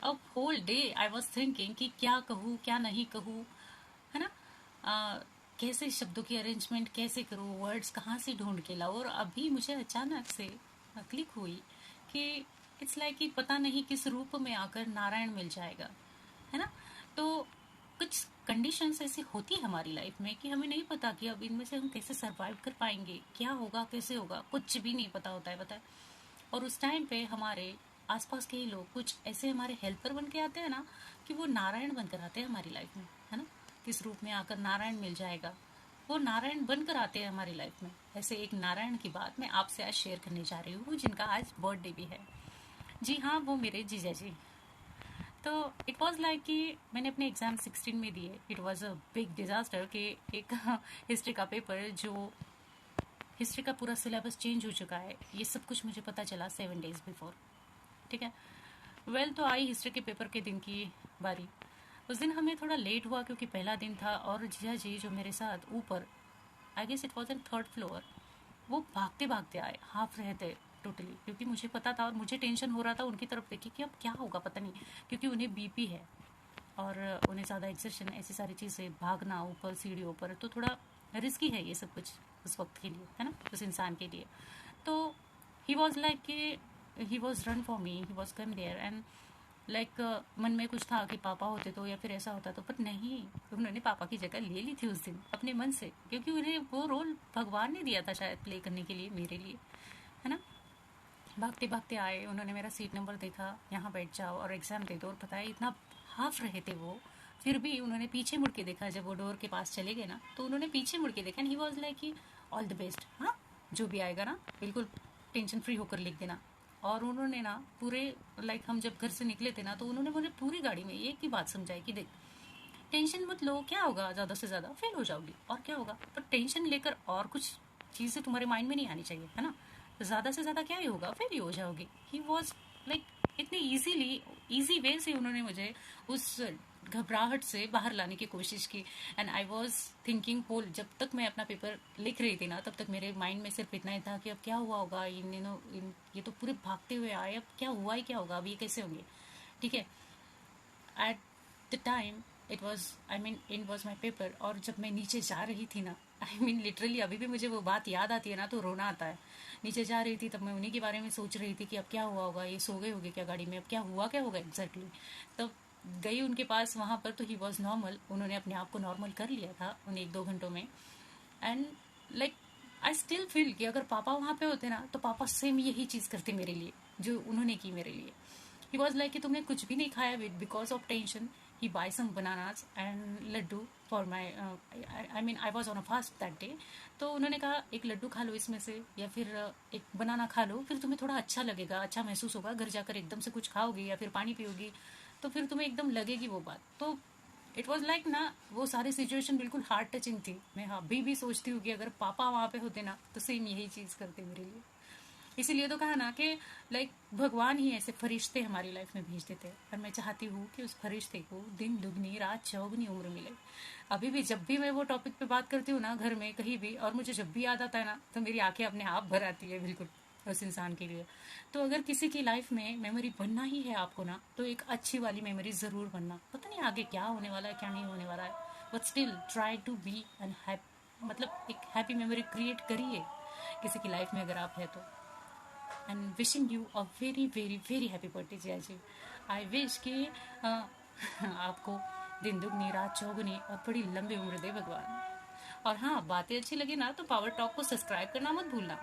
अब whole day I was thinking कि क्या कहूँ क्या नहीं कहूँ, है ना। कैसे शब्दों की अरेंजमेंट कैसे करूँ, वर्ड्स कहाँ से ढूंढ के लाऊं। और अभी मुझे अचानक से क्लिक हुई कि इट्स लाइक कि पता नहीं किस रूप में आकर नारायण मिल जाएगा, है ना। तो कुछ कंडीशंस ऐसी होती है हमारी लाइफ में कि हमें नहीं पता कि अब इनमें से हम कैसे सरवाइव कर पाएंगे, क्या होगा कैसे होगा, कुछ भी नहीं पता होता है, पता है। और उस टाइम पे हमारे आसपास के ही लोग कुछ ऐसे हमारे हेल्पर बन के आते हैं ना, कि वो नारायण बनकर आते हैं हमारी लाइफ में, है ना। किस रूप में आकर नारायण मिल जाएगा, वो नारायण बनकर आते हैं हमारी लाइफ में। ऐसे एक नारायण की बात मैं आपसे आज शेयर करने जा रही हूँ, जिनका आज बर्थडे भी है। जी हाँ, वो मेरे जीजा जी। तो इट वॉज लाइक कि मैंने अपने एग्ज़ाम 16 में दिए। It was a big disaster कि एक हिस्ट्री का पेपर, जो हिस्ट्री का पूरा सिलेबस चेंज हो चुका है, ये सब कुछ मुझे पता चला 7 days बिफोर। ठीक है। वेल, तो आई हिस्ट्री के पेपर के दिन की बारी। उस दिन हमें थोड़ा लेट हुआ क्योंकि पहला दिन था, और जिया जी जो मेरे साथ ऊपर, I guess it was an 3rd floor, वो भागते भागते आए, हाफ रहे थे टोटली, क्योंकि मुझे पता था और मुझे टेंशन हो रहा था उनकी तरफ देखी कि अब क्या होगा पता नहीं, क्योंकि उन्हें बीपी है और उन्हें ज़्यादा एक्सर्शन, ऐसी सारी चीज़ें, भागना ऊपर सीढ़ियों पर, तो थोड़ा रिस्की है ये सब कुछ उस वक्त के लिए, है ना, उस इंसान के लिए। तो ही वॉज लाइक कि he was run for me, he was come there, and like मन में कुछ था कि पापा होते तो, या फिर ऐसा होता तो, पर नहीं, उन्होंने पापा की जगह ले ली थी उस दिन अपने मन से, क्योंकि उन्हें वो रोल भगवान ने दिया था शायद प्ले करने के लिए मेरे लिए, है ना। भागते भागते आए, उन्होंने मेरा सीट नंबर देखा, यहाँ बैठ जाओ और एग्ज़ाम दे दो, और पता है इतना हाफ रहे थे वो, फिर भी उन्होंने पीछे मुड़ के देखा। जब वो डोर के पास चले गए ना, तो उन्होंने पीछे मुड़ के देखा, एंड ही वॉज लाइक कि ऑल द बेस्ट, हाँ, जो भी आएगा ना बिल्कुल टेंशन फ्री होकर लिख देना। और उन्होंने ना पूरे, लाइक हम जब घर से निकले थे ना, तो उन्होंने मुझे पूरी गाड़ी में एक ही बात समझाई कि देख, टेंशन मत लो, क्या होगा, ज़्यादा से ज़्यादा फेल हो जाओगी, और क्या होगा, पर टेंशन लेकर और कुछ चीज़ें तुम्हारे माइंड में नहीं आनी चाहिए, है ना। ज़्यादा से ज़्यादा क्या ही होगा, फेल ही हो जाओगी। ही वॉज लाइक, इतनी ईजीली, ईजी वे से उन्होंने मुझे उस घबराहट से बाहर लाने की कोशिश की। And I was thinking whole, जब तक मैं अपना पेपर लिख रही थी ना, तब तक मेरे माइंड में सिर्फ इतना ही था कि अब क्या हुआ होगा, ये तो पूरे भागते हुए आए, अब क्या हुआ ही क्या होगा, अब ये कैसे होंगे। ठीक है। At the time it was, I mean it was my paper, और जब मैं नीचे जा रही थी ना, आई मीन लिटरली अभी भी मुझे वो बात याद आती है ना, तो रोना आता है। नीचे जा रही थी तब मैं उन्हीं के बारे में सोच रही थी कि अब क्या हुआ होगा, ये सो गए होंगे क्या गाड़ी में, अब क्या होगा एग्जैक्टली। तब गई उनके पास वहाँ पर, तो ही वॉज नॉर्मल, उन्होंने अपने आप को नॉर्मल कर लिया था उन 1-2 घंटों में। And like I still feel कि अगर पापा वहाँ पे होते ना, तो पापा सेम यही चीज़ करते मेरे लिए जो उन्होंने की मेरे लिए। ही वॉज लाइक कि तुमने कुछ भी नहीं खाया, with because of tension he buy some bananas and laddoo for my, I mean I was on a fast that day. तो उन्होंने कहा एक लड्डू खा लो इसमें से, या फिर एक बनाना खा लो, फिर तुम्हें थोड़ा अच्छा लगेगा, अच्छा महसूस होगा, घर जाकर एकदम से कुछ खाओगी या फिर पानी पियोगी, तो फिर तुम्हें एकदम लगेगी वो बात। तो इट वॉज लाइक ना, वो सारी सिचुएशन बिल्कुल हार्ट टचिंग थी। मैं अभी भी सोचती हूँ कि अगर पापा वहाँ पे होते ना, तो सेम यही चीज़ करते मेरे लिए। इसीलिए तो कहा ना कि लाइक भगवान ही ऐसे फरिश्ते हमारी लाइफ में भेज देते हैं, और मैं चाहती हूँ कि उस फरिश्ते को दिन दुगनी रात चौगनी उम्र मिले। अभी भी जब भी मैं वो टॉपिक पे बात करती हूँ ना, घर में कहीं भी, और मुझे जब भी याद आता है ना, तो मेरी आंखें अपने आप भर आती है बिल्कुल उस इंसान के लिए। तो अगर किसी की लाइफ में मेमोरी बनना ही है आपको ना, तो एक अच्छी वाली मेमोरी ज़रूर बनना। पता नहीं आगे क्या होने वाला है क्या नहीं होने वाला है, but still try to be an happy, मतलब एक हैप्पी मेमोरी क्रिएट करिए किसी की लाइफ में अगर आप है तो। And wishing you a very very very happy birthday Jaya ji. I wish कि आपको दिन दुगनी रात चौगुनी और बड़ी लंबी उम्र दे भगवान। और हाँ, बातें अच्छी लगी ना, तो पावर टॉक को सब्सक्राइब करना मत भूलना।